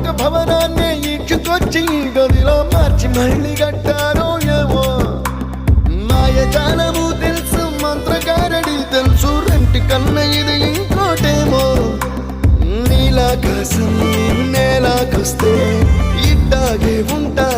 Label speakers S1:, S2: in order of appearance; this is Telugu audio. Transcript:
S1: ఒక భవనాన్ని ఈడ్చుకొచ్చి గదిలో మార్చి మళ్ళీ కట్టారో ఏమో మాయజాలము తెలుసు మంత్రగారడి తెలుసు రెంటి కన్న ఇది ఇంకోటేమో నీలాకాశం నేలాకొస్తే ఇట్టాగే ఉంటా